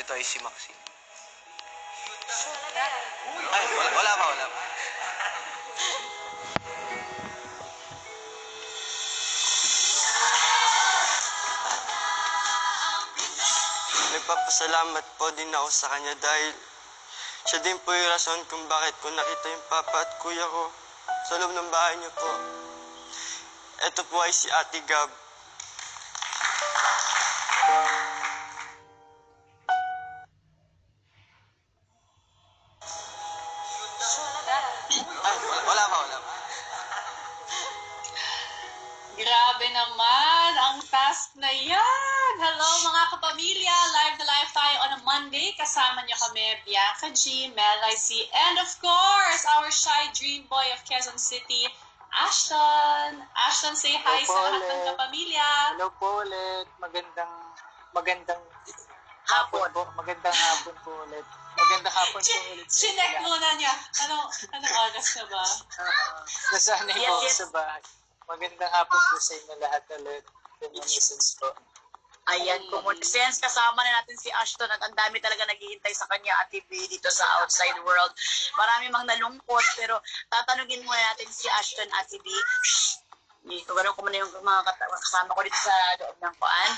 Ito ay si Maxine. Ay, wala pa. Nagpapasalamat po din ako sa kanya dahil siya din po yung rason kung bakit ko nakita yung papa at kuya ko sa loob ng bahay niyo po. Ito po ay si Ate Gab. Ay, wala pa. Grabe naman ang task na yan! Hello mga kapamilya! Live na live tayo on a Monday. Kasama niyo kami, Bianca G, Mel IC, and of course, our shy dream boy of Quezon City, Ashton. Ashton, say hi sa lahat ng kapamilya. Hello po ulit. Magandang hapon po. Magandang hapon po ulit. Magandang hapon po ulit. Sinek muna niya. Anong oras na ba? Nasanay po ako sa bahay. Magandang hapon po sa inyo lahat ulit. Kumonisens po. Ayan, Kumonisens. Kasama na natin si Ashton at ang dami talaga naghihintay sa kanya, Ate B, dito sa outside world. Marami mang nalungkot, pero tatanungin muna natin si Ashton, Ate B. Gano'n ko muna yung mga kasama ko dito sa loob ng kuan.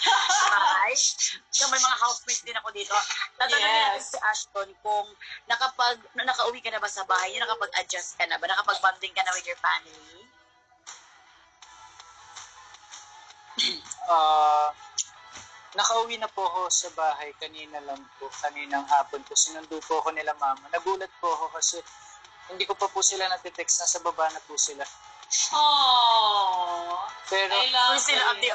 So, may mga housemates din ako dito. Tatanungin natin si Ashton kung nakauwi ka na ba sa bahay, nakapag-adjust ka na ba, nakapag-bonding ka na with your family? Nakauwi na po ako sa bahay kanina lang po, kaninang hapon po. Sinundo po ako nila mama. Nagulat po ako kasi hindi ko pa po sila natitext, nasa baba na po sila. Aww, pero I love sila it.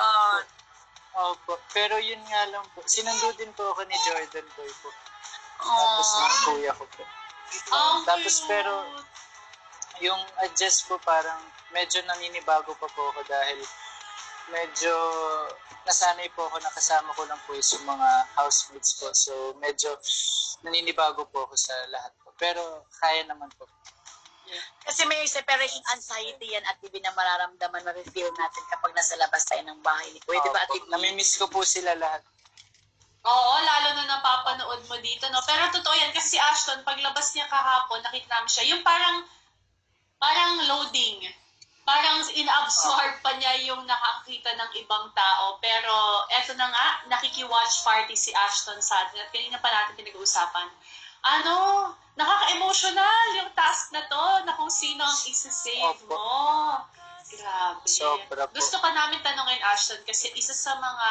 Opo, pero yun nga lang po. Sinundo din po ako ni Jordan Boy po. Tapos yung kuya ko po. Tapos pero yung adjust po parang medyo naninibago pa po ako dahil medyo nasanay po ako, nakasama ko lang po yung mga housemates po. So, medyo naninibago po ako sa lahat po. Pero, kaya naman po. Kasi may separation anxiety yan at hindi na mararamdaman, ma-feel natin kapag nasa labas tayo ng bahay. Pwede ba, Ate B? Namimiss ko po sila lahat. Oo, lalo na napapanood mo dito, no? Pero totoo yan, kasi si Ashton, paglabas niya kahapon, nakita namin siya, yung parang loading. Parang ina-absorb pa niya yung nakakita ng ibang tao. Pero eto na nga, nakiki-watch party si Ashton sa atin. At kanina pa natin pinag-uusapan. Nakaka-emotional yung task na to, na kung sino ang isi-save mo. Grabe. Sobra po. Gusto ka namin tanongin, Ashton, kasi isa sa mga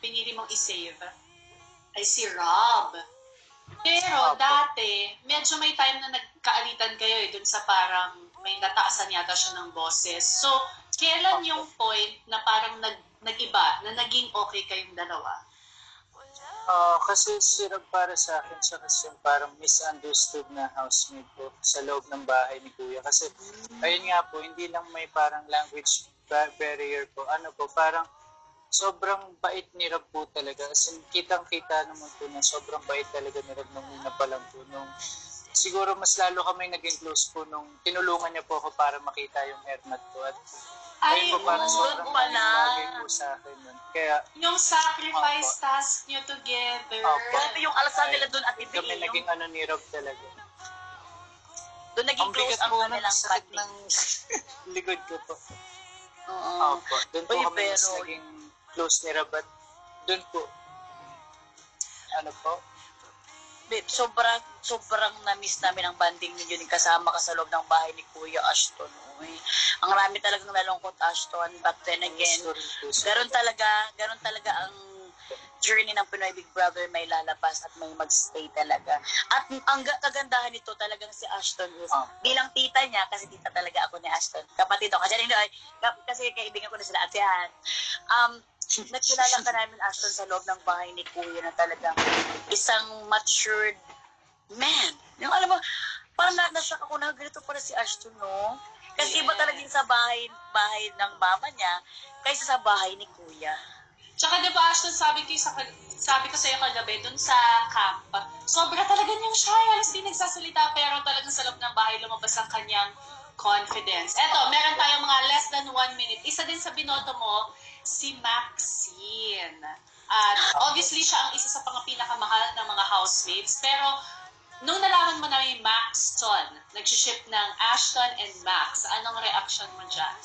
pinili mong i-save ay si Rob. Pero dati, medyo may time na nagkaalitan kayo dun sa parang may nataasan yata siya ng boses. So, kailan yung point na parang nag-iba, na naging okay kayong dalawa? Kasi sirap para sa akin siya kasi yung parang misunderstood na housemate po sa loob ng bahay ni Kuya. Kasi, ayun nga po, hindi lang may parang language barrier po. Parang sobrang bait ni Rob po talaga. As in, kitang-kita naman po na sobrang bait talaga ni Rob nung una pa lang po. Siguro mas lalo kami naging close po nung tinulungan niya po ako para makita yung hairmat ko. At ayun po parang sobrang bagay po sa akin nun. Kaya, yung sacrifice task nyo together. Grabe yung alasan nila doon, Ate B. Kami naging ni Rob talaga. Doon naging close ang kanilang sakit bonding. ng likod ko po. Oo. Doon po kami mas naging close ni Rob at doon po. Babe, sobrang na-miss namin ang banding ninyo din kasama ka sa loob ng bahay ni Kuya Ashton. Uy, ang rami talagang nalungkot, Ashton. But then again, ganon talaga ang journey ng Pinoy Big Brother, may lalabas at may magstay talaga. At ang kagandahan nito talagang si Ashton is, bilang tita niya, kasi tita talaga ako ni Ashton. Kapatid ako. Kasi kaibigan ko na sila at yan. Nakilala ka namin, Ashton, sa loob ng bahay ni Kuya na talagang isang matured man. Yung alam mo, parang nashock ako na ganito para si Ashton, no? Kasi iba talaga yung sa bahay ng mama niya kaysa sa bahay ni Kuya. Tsaka diba, Ashton, sabi ko sa'yo kagabi, dun sa camp, sobra talaga niyang shy, halos di nagsasalita, pero talagang sa loob ng bahay lumabas ang kanyang confidence. Eto, meron tayong mga less than 1 minute. Isa din sa binoto mo, si Maxine. At obviously, siya ang isa sa pinakamahal ng mga mga housemates. Pero, nung nalaman mo na may Maxton, nag-ship ng Ashton and Max, anong reaction mo dyan?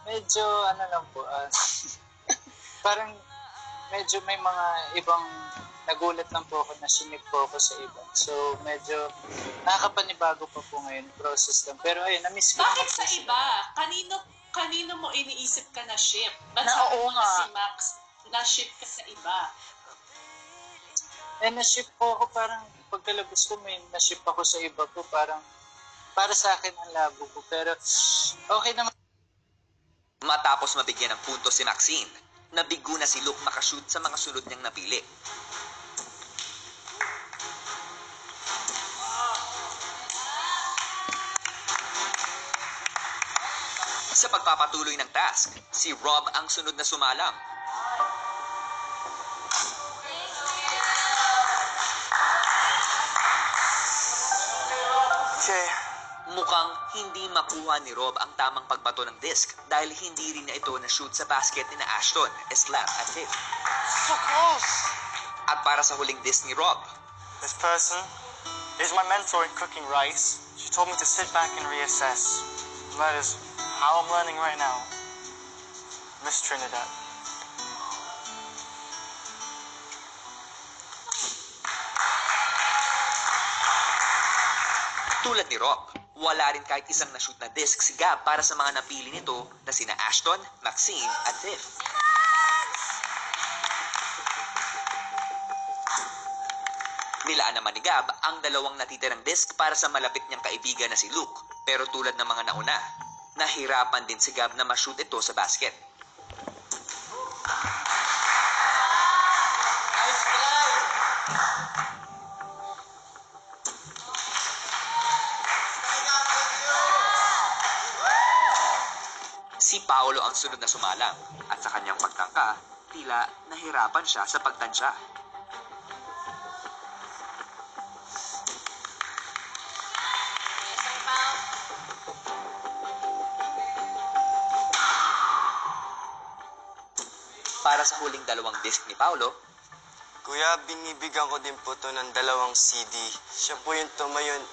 Medyo ano lang po, parang medyo may mga ibang nagulat lang po ako na sinip po ako sa iba. So medyo nakakapanibago pa po ngayon, process lang. Pero ayun, na-miss ko. Bakit sa iba? Kanino mo iniisip ka na ship? Ba't Na sabi oo mo na nga. si Max, na-ship ka sa iba? Na-ship po ako parang pagkalabas ko may na-ship ako sa iba po. Parang para sa akin ang labo po. Pero okay naman. Matapos mabigyan ng punto si Maxine, nabigo na si Luke makashoot sa mga sunod niyang napili. Sa pagpapatuloy ng task, si Rob ang sunod na sumalang. Okay. Mukhang hindi makuha ni Rob ang tamang pagbato ng disc dahil hindi rin na ito na-shoot sa basket ni Ashton, Islam at Tiff. So close! At para sa huling disc ni Rob, This person is my mentor in cooking rice. She told me to sit back and reassess. And that is how I'm learning right now. Miss Trinidad. tulad ni Rob, wala rin kahit isang na-shoot na disc si Gab para sa mga napili nito na sina Ashton, Maxine at Tiff. Nilaan naman ni Gab ang dalawang natitirang disc para sa malapit niyang kaibigan na si Luke. Pero tulad ng mga nauna, nahirapan din si Gab na ma-shoot ito sa basket. Si Paolo ang sunod na sumalang at sa kanyang pagtangka, tila nahirapan siya sa pagtansya. Para sa huling dalawang disc ni Paolo, Kuya, binibigyan ko din po to ng 2 CD. Siya po yung tumayon.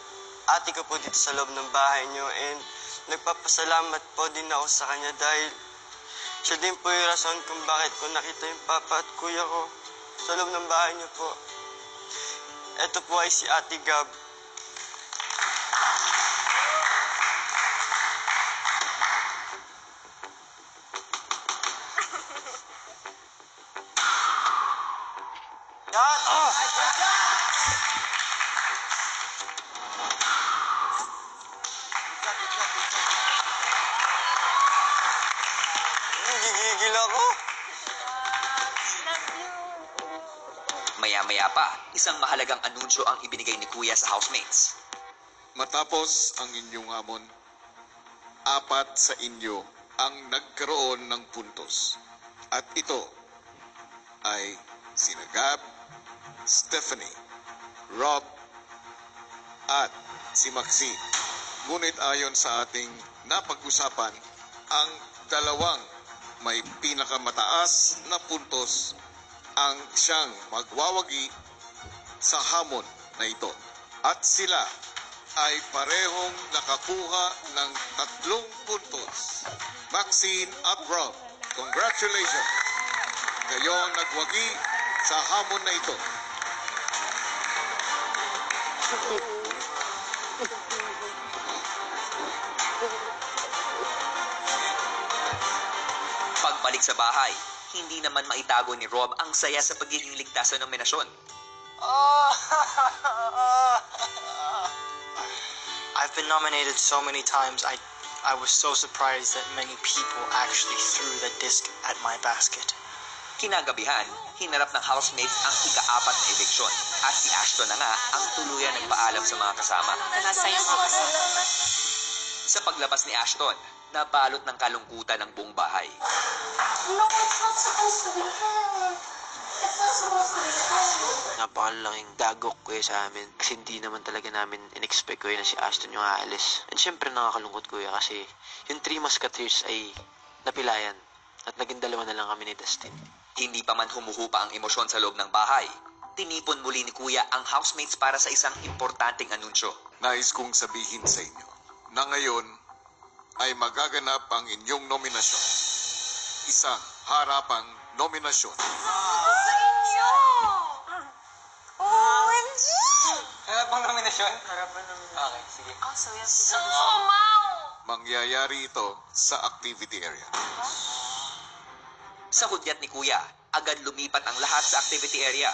Ate ko po dito sa loob ng bahay niyo and nagpapasalamat po din ako sa kanya dahil siya din po yung rason kung bakit ko nakita yung papa at kuya ko sa loob ng bahay niyo po. Ito po ay si Ate Gab. Yan! Gigigil ako. maya-maya pa, isang mahalagang anunsyo ang ibinigay ni Kuya sa housemates. Matapos ang inyong hamon, 4 sa inyo ang nagkaroon ng puntos. At ito ay sina Gab, Stephanie, Rob, at si Maxine. Ngunit ayon sa ating napag-usapan, ang dalawang may pinakamataas na puntos ang siyang magwawagi sa hamon na ito. At sila ay parehong nakakuha ng 3 puntos. Maxine at Rob, congratulations! Kayo nagwagi sa hamon na ito. Pagbalik sa bahay, hindi naman maitago ni Rob ang saya sa pagiging ligtas sa nominasyon. I've been nominated so many times. I was so surprised that many people actually threw the disc at my basket. Kinagabihan, hinarap ng housemates ang ika-4 na eviction at si Ashton na nga ang tuluyan nagpaalam sa mga kasama. Nasayang ako. Sa paglabas ni Ashton, nabalot ng kalungkutan ng buong bahay. No, it's not supposed to be her. It's not supposed to be her. Napakalaking dagok kuya sa amin kasi hindi naman talaga namin in-expect kuya na si Ashton yung aalis. And syempre nakakalungkot kuya kasi yung 3 Musketeers ay napilayan at naging 2 na lang kami ni Dustin. Hindi pa man humuhupa ang emosyon sa loob ng bahay, tinipon muli ni Kuya ang housemates para sa isang importanteng anunsyo. Nais kong sabihin sa inyo na ngayon ay magaganap ang inyong nominasyon. Isang harapang nominasyon. Harapang nominasyon? Harapang nominasyon. Okay, sige. Mangyayari ito sa activity area. Sa hudyat ni Kuya, agad lumipat ang lahat sa activity area.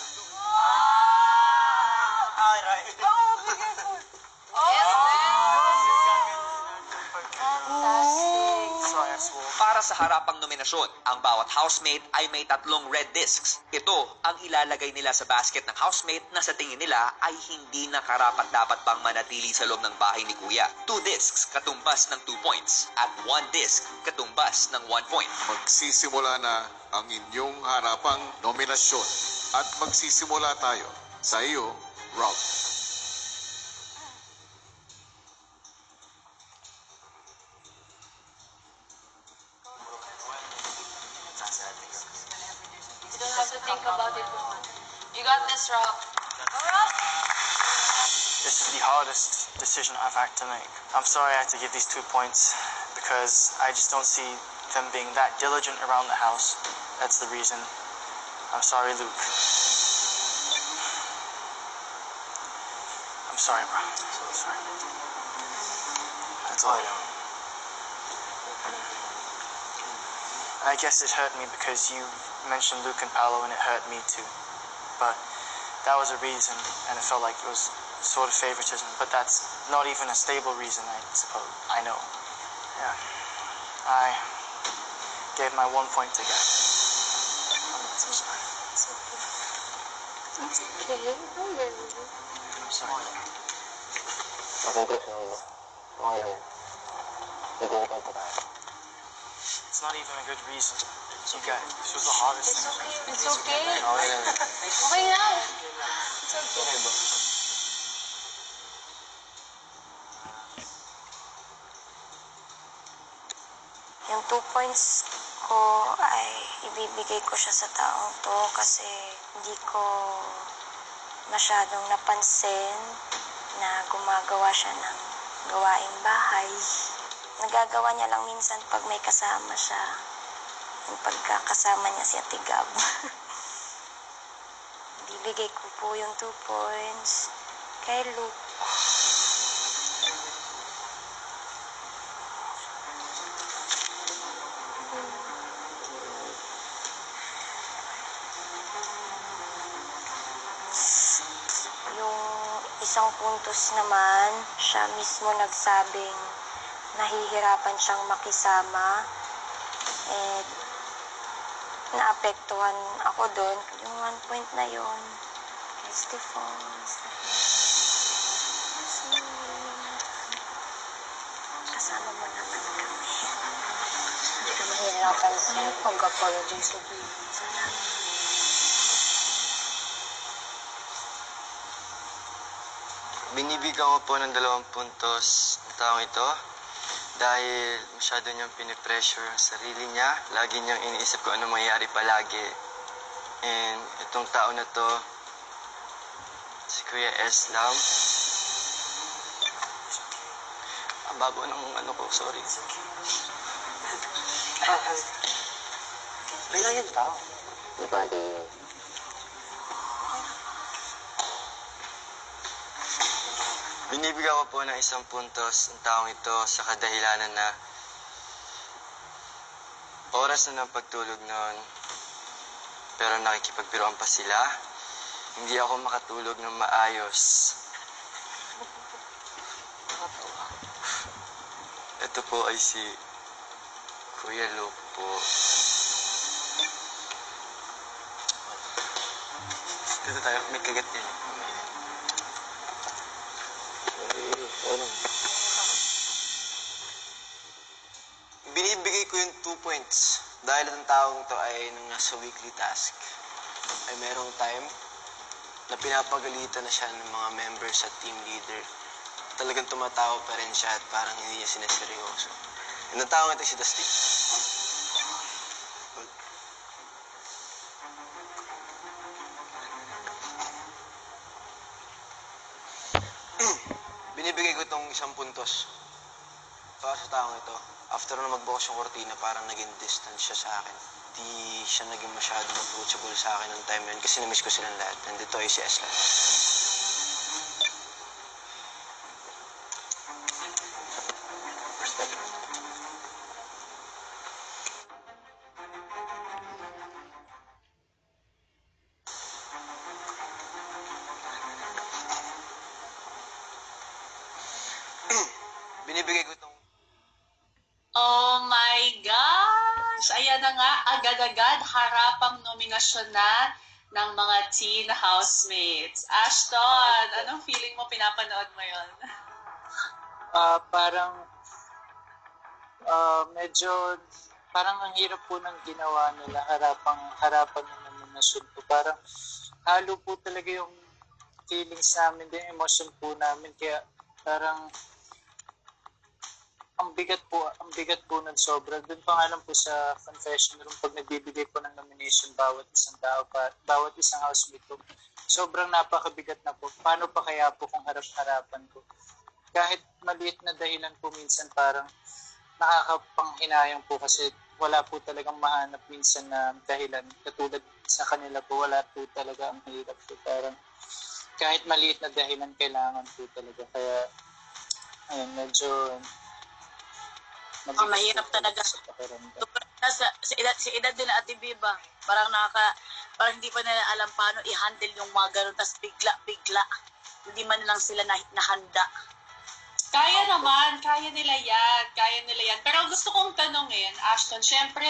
Para sa harapang nominasyon, ang bawat housemate ay may 3 red discs. Ito ang ilalagay nila sa basket ng housemate na sa tingin nila ay hindi na karapat-dapat pang manatili sa loob ng bahay ni Kuya. 2 discs katumbas ng 2 points at 1 disc katumbas ng 1 point. Magsisimula na ang inyong harapang nominasyon at magsisimula tayo sa iyo, Rob. You don't have to think about it. You got this, Rob. Rob! This is the hardest decision I've had to make. I'm sorry I had to give these 2 points because I just don't see them being that diligent around the house. That's the reason. I'm sorry, Luke. I'm sorry, bro. I'm so sorry. That's all I know. I guess it hurt me because you mentioned Luke and Paolo and it hurt me too. But that was a reason and it felt like it was sort of favoritism. But that's not even a stable reason, I suppose. I know. Yeah. I gave my 1 point to Gab. I'm so sorry. It's okay. I'm sorry. It's not even a good reason. You guys, this was the hardest It's thing. okay. It's okay. Okay. Okay lang. It's okay. Yung 2 points ko ay ibibigay ko siya sa taong to kasi hindi ko masyadong napansin na gumagawa siya ng gawaing bahay. Nagagawa niya lang minsan pag may kasama siya. Yung pagkakasama niya si Ate Gab. Bibigay ko po yung 2 points kay Luke. Yung isang puntos naman, siya mismo nagsabing nahihirapan siyang makisama. And naapektuhan ako doon. Yung 1 point na yun, kay Stefan. Kasama mo naman kami. Hindi ka mahirapan sa'yo pag-apologize sa baby. Binibigyan ko po ng 2 puntos ang taong ito dahil masyado niyang pinipressure ang sarili niya. Lagi niyang iniisip kung ano mangyayari palagi. And itong tao na to, si Kuya S. Lam. Ang babo ng ano ko, sorry. May lang yung tao. Binibigyan ko po ng 1 puntos ang taong ito sa kadahilanan na oras na ng pagtulog noon, pero nakikipagbiruan pa sila. Hindi ako makatulog ng maayos. Ito po ay si Kuya Luke po. Dito tayo, may kagat din. Binibigay ko yung 2 points dahil ang taong to ay nung nasa weekly task ay merong time na pinapagalitan na siya ng mga members at team leader. Talagang tumatawa pa rin siya at parang hindi niya sinaseryoso. And ang taong ito si Dusty. Binibigay ko itong 1 puntos para sa taong ito. After na magbukas yung kortina, parang naging distance siya sa akin. Di siya naging masyadong approachable sa akin ng time yun kasi namiss ko silang lahat. And ito ay si Eslan. Binibigay ko itong... Oh my gosh! Ayan na nga, agad-agad harapang nominasyon na ng mga teen housemates. Ashton, anong feeling mo pinapanood mo yon? Parang medyo parang ang hirap po ng ginawa nila harapan ng nominasyon po. Parang halo po talaga yung feelings namin din, emotion po namin. Kaya parang ang bigat po ng sobra. Doon pa nga lang po sa confession room pag nagbibigay po ng nomination bawat isang tao, bawat isang housemate po. Sobrang napakabigat na po. Paano pa kaya po kung harap-harapan po? Kahit maliit na dahilan po minsan parang nakakapanghinayang po kasi wala po talagang mahanap minsan na dahilan. Katulad sa kanila po, wala po talaga ang hirap po. Parang kahit maliit na dahilan kailangan po talaga. Kaya ayun, medyo mahirap talaga. Sa edad nila Ate Biba, parang hindi pa nila alam paano i-handle yung mga ganun, tas bigla, hindi man lang sila nahanda. Kaya naman, kaya nila yan. Pero gusto kong tanongin, Ashton, syempre,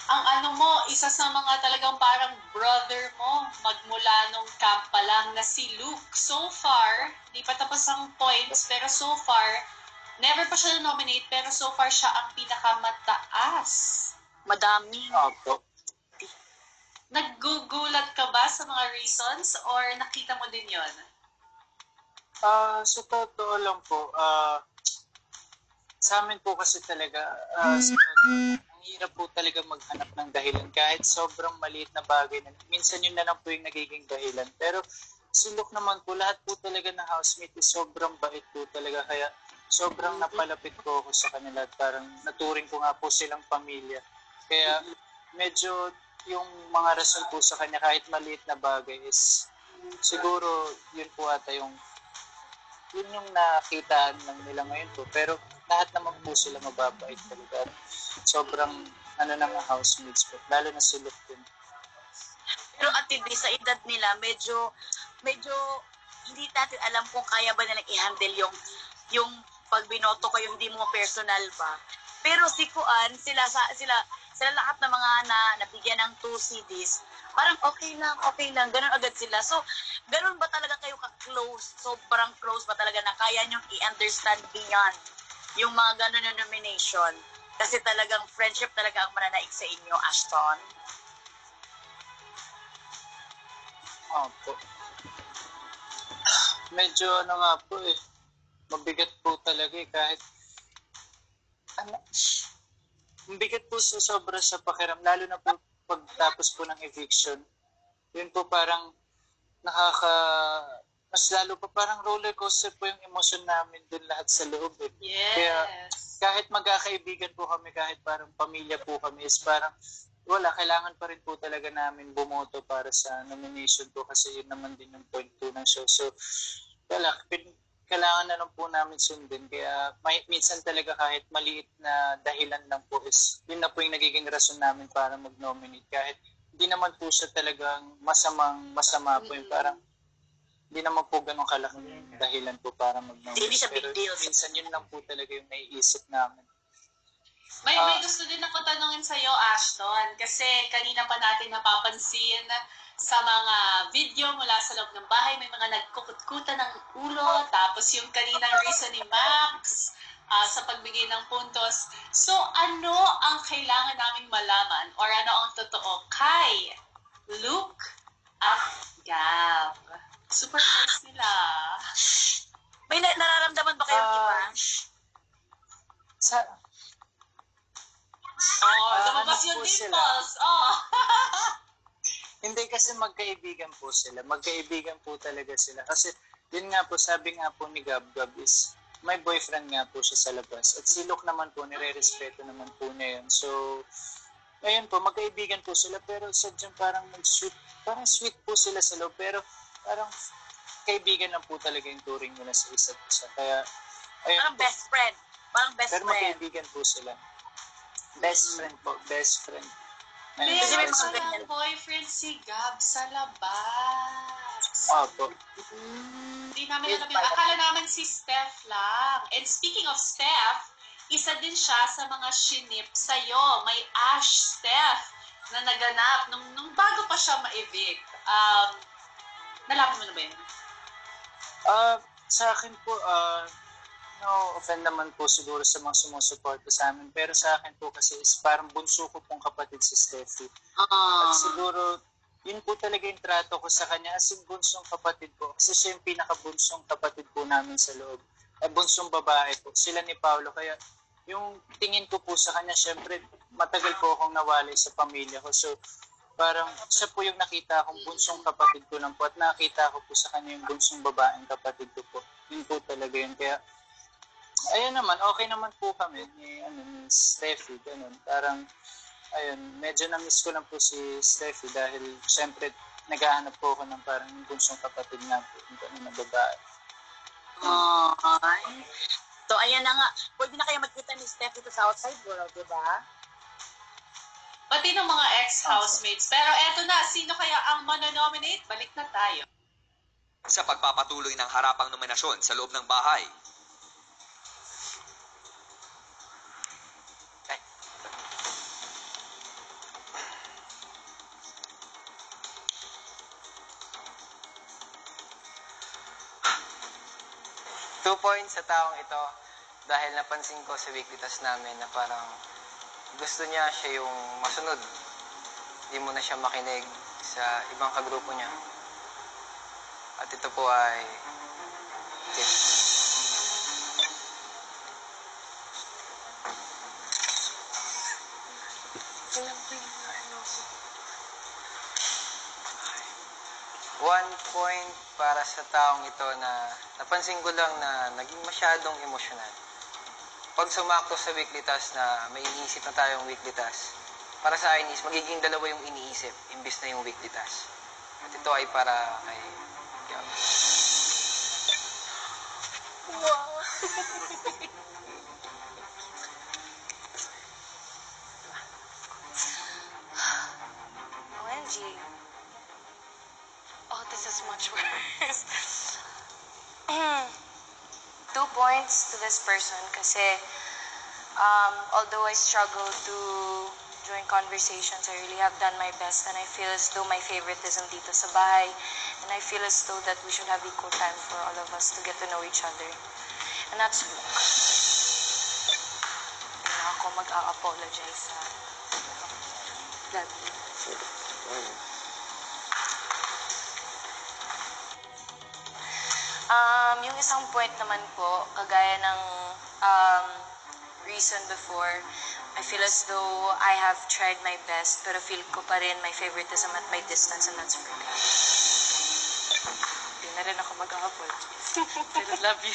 ang isa sa mga talagang parang brother mo, magmula nung camp pa lang na si Luke. So far, di pa tapos ang points, pero so far, never pa siya na-nominate, pero so far siya ang pinakamataas. Madami. Opo. Naggugulat ka ba sa mga reasons or nakita mo din yon? Sa totoo lang po, sa amin po kasi talaga, ang hirap po talaga maghanap ng dahilan kahit sobrang maliit na bagay. Minsan yun na lang po yung nagiging dahilan. Pero si Luke naman po, lahat po talaga ng housemate is sobrang bait po talaga. Kaya sobrang napalapit po ako sa kanila at parang naturing ko nga po silang pamilya. Kaya medyo yung mga rason po sa kanya kahit maliit na bagay is siguro yun po ata yun yung nakitaan lang nila ngayon po. Pero lahat naman po sila mababait talaga. Sobrang ng housemates po. Lalo na si Luke din. Pero at least sa edad nila, medyo hindi natin alam kung kaya ba nilang i-handle yung pag binoto ko yung hindi mo personal ba. Pero si Kuan, sila lahat ng mga nabigyan ng 2 CDs, parang okay lang, ganun agad sila. So, ganun ba talaga kayo ka-close? Sobrang close ba talaga na kaya nyo i-understand beyond yung mga ganun na nomination? Kasi talagang friendship talaga ang mananaig sa inyo, Ashton. Opo. Medyo nga po mabigat po talaga kahit mabigat po sobra sa pakiram, lalo na po pagtapos po ng eviction. Yun po parang mas lalo pa parang roller coaster po yung emosyon namin dun lahat sa loob. Yes. Kaya kahit magkakaibigan po kami, kahit parang pamilya po kami, is parang kailangan pa rin po talaga namin bumoto para sa nomination po kasi yun naman din yung point 2 ng show. So, kailangan na lang po namin sundin. Kaya minsan talaga kahit maliit na dahilan lang po is yun na po yung nagiging rason namin para mag-nominate. Kahit hindi naman po siya talagang masama po yung parang hindi naman po ganun kalaking dahilan po para mag-nominate. Hindi siya big deal. Minsan yun lang po talaga yung naiisip namin. May gusto din ako tanongin sa'yo, Ashton, kasi kanina pa natin napapansin sa mga video mula sa loob ng bahay, may mga nagkukutkutan ng ulo, tapos yung kaninang reason ni Max sa pagbigay ng puntos. So, ano ang kailangan naming malaman or ano ang totoo kay Luke at Gab? Super close nila. May nararamdaman ba kayong iba? Lumabas yung dimples. Hindi kasi magkaibigan po sila. Magkaibigan po talaga sila. Kasi yun nga po, sabi nga po ni Gab is may boyfriend nga po siya sa labas. At si Luke naman po, nire-respeto naman po niya yun. So, ayun po, magkaibigan po sila, pero sadyang parang parang sweet po sila sa loob, pero parang kaibigan lang po talaga yung turing nila sa isa't isa. Kaya, ayun Parang po. best friend. Parang best Pero friend. magkaibigan po sila. Best friend po, best friend. Ayun, Meron may mga best palang ganyan. boyfriend si Gab sa labas. Opo. Hindi namin alam yun. Akala namin si Steph lang. And speaking of Steph, isa din siya sa mga shinip sa'yo. May Ash Steph na naganap nung bago pa siya ma-evict. Nalaman mo na ba yun? Sa akin po, no offend naman po siguro sa mga sumusuporta sa amin. Pero sa akin po kasi is parang bunso ko pong kapatid si Steffi. At siguro, yun po talaga yung trato ko sa kanya as in bunsong kapatid po. Kasi siya yung pinakabunsong kapatid po namin sa loob. Bunsong babae po. Sila ni Paolo. Kaya yung tingin ko po sa kanya, syempre, matagal po akong nawalay sa pamilya ko. So, parang siya po yung nakita akong bunsong kapatid ko lang po. At nakita ko po sa kanya yung bunsong babaeng kapatid ko po. Yun po talaga yun. Kaya, ayun naman, okay naman po kami ni Steffi, ganun. Parang, ayun, medyo na-miss ko lang po si Steffi dahil syempre naghahanap po ako ng parang bunsong kapatid nga po, yung ganun na babae. Ay. So, ayan na nga. Pwede na kayo magkita ni Steph dito sa outside world, di ba? Pati ng mga ex-housemates. Pero eto na, sino kaya ang manonominate? Balik na tayo. Sa pagpapatuloy ng harapang nominasyon sa loob ng bahay, 2 points sa taong ito dahil napansin ko sa weekly task namin na parang gusto niya siya yung masunod. Hindi mo na siya makinig sa ibang kagrupo niya. At ito po ay tip. One point para sa taong ito na napansin ko lang na naging masyadong emosyonal. Pag sumakto sa weekly task na may iniisip na tayong weekly task, para sa akin is magiging dalawa yung iniisip imbis na yung weekly task. At ito ay para kay Gab. OMG. Oh, this is much worse. 2 points to this person kasi although I struggle to join conversations, I really have done my best and I feel as though my favoritism dito sa bahay and I feel as though that we should have equal time for all of us to get to know each other. And that's Luke. Hindi na ako mag-a-apologize sa that. Yung isang point naman po, kagaya ng reason before, I feel as though I have tried my best, pero feel ko pa rin my favoritism at my distance, and that's for God. Hindi na rin ako mag-apologize. Pero love you.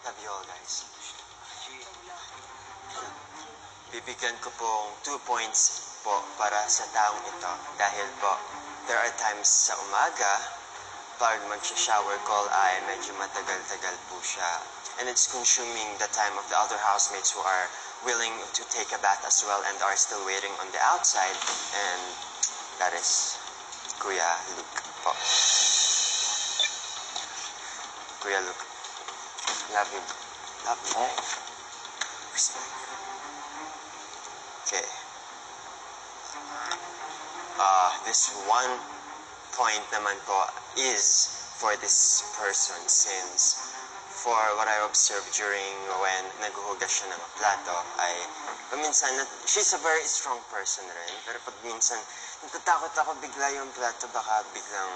Love you all, guys. Bibigyan ko pong 2 points po para sa taong ito dahil po there are times sa umaga pag mag-shower call ay medyo matagal-tagal po siya and it's consuming the time of the other housemates who are willing to take a bath as well and are still waiting on the outside, and that is Kuya Luke po. Kuya Luke, love you. Love you. Respect. Okay. This 1 point naman po is for this person since for what I observed during when naghuhugas siya ng plato ay paminsan, she's a very strong person rin, pero pag minsan natatakot ako bigla yung plato, baka biglang,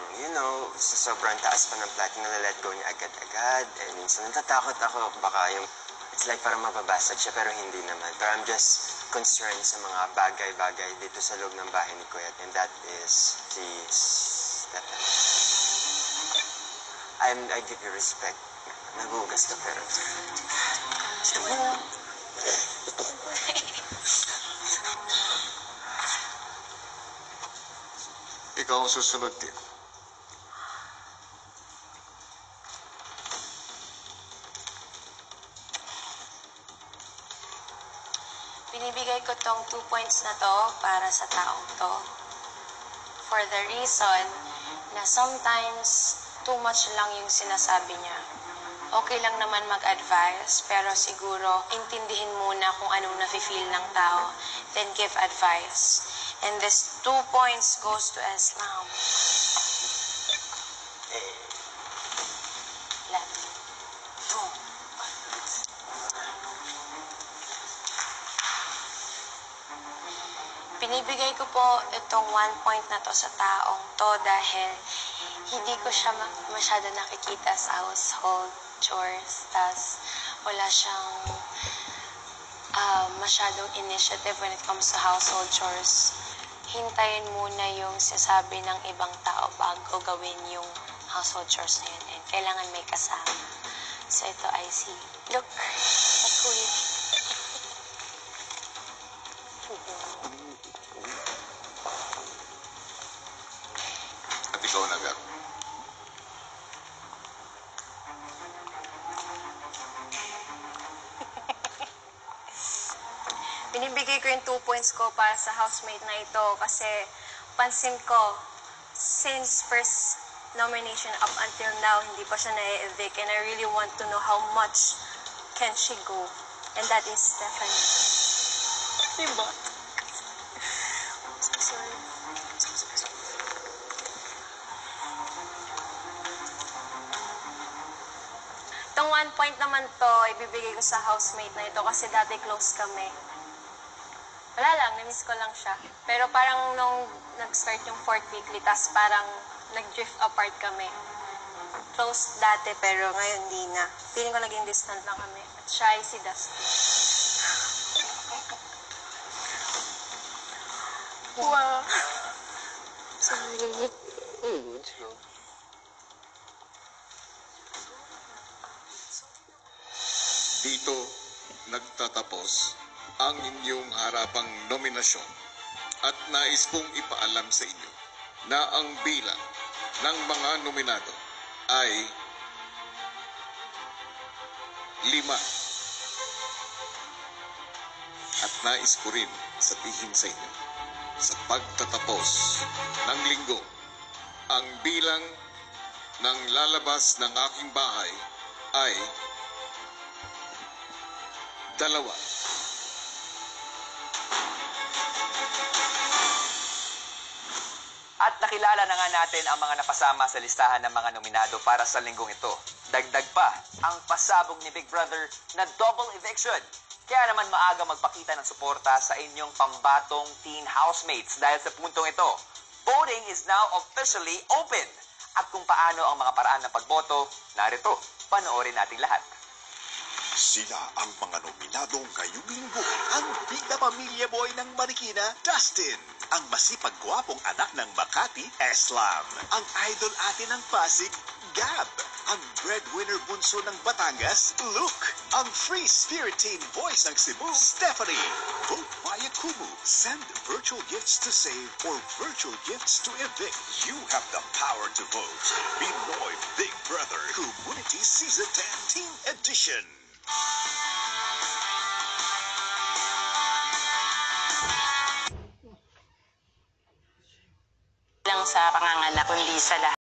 sa sobrang taas pa ng plato, nalalet go niya agad-agad, and minsan natatakot ako, baka yung, it's like parang mababasag siya, pero hindi naman. Pero I'm just concerned sa mga bagay-bagay dito sa loob ng bahay ni Kuya, and that is, please, I give you respect. Nagugas ka pero. Ikaw ang susunod din. Binibigay ko tong 2 points na to para sa taong to. For the reason na sometimes too much lang yung sinasabi niya. Okay lang naman mag-advise, pero siguro intindihin muna kung anong nafe-feel ng tao, then give advice. And this 2 points goes to Islam. Binibigay ko po itong 1 point na to sa taong to dahil hindi ko siya masyado nakikita sa household chores. Tas wala siyang masyadong initiative when it comes to household chores. Hintayin muna yung sasabi ng ibang tao bago gawin yung household chores na yun. And kailangan may kasama. So ito I see. Look, at kuya. At ikaw na, Gab. Binibigay ko yung 2 points ko para sa housemate na ito kasi pansin ko, since first nomination up until now, hindi pa siya na-evict and I really want to know how much can she go. And that is Stephanie. Diba? Sorry. Itong 1 point naman to, ibibigay ko sa housemate na ito kasi dati close kami. Wala lang, namiss ko lang siya. Pero parang nung nag-start yung 4th weekly, tas parang nag-drift apart kami. Close dati, pero ngayon di na. Feeling ko naging distant lang kami. At siya ay si Dusty. Wow. Sorry. Let's go. Dito nagtatapos ang inyong harapang nominasyon at nais kong ipaalam sa inyo na ang bilang ng mga nominado ay 5. At nais ko rin sabihin sa inyo, sa pagtatapos ng linggo, ang bilang ng lalabas ng aking bahay ay 2. At nakilala na nga natin ang mga napasama sa listahan ng mga nominado para sa linggong ito. Dagdag pa ang pasabog ni Big Brother na double eviction. Kaya naman maaga magpakita ng suporta sa inyong pambatong teen housemates dahil sa puntong ito. Voting is now officially open. At kung paano ang mga paraan ng pagboto, narito, panoorin natin lahat. Sila ang mga nominado ngayong linggo. Ang bida pamilya boy ng Marikina, Dustin. Ang masipag-gwapong anak ng Makati, Eslam. Ang idol ate ng Pasig, Gab. Ang breadwinner bunso ng Batangas, Luke. Ang free-spirit teen voice ng Cebu, Stephanie. Vote via Kumu. Send virtual gifts to save or virtual gifts to evict. You have the power to vote. Pinoy Big Brother Community Season 10 Team Edition. Lang sa panganganak, kundi sa lahat.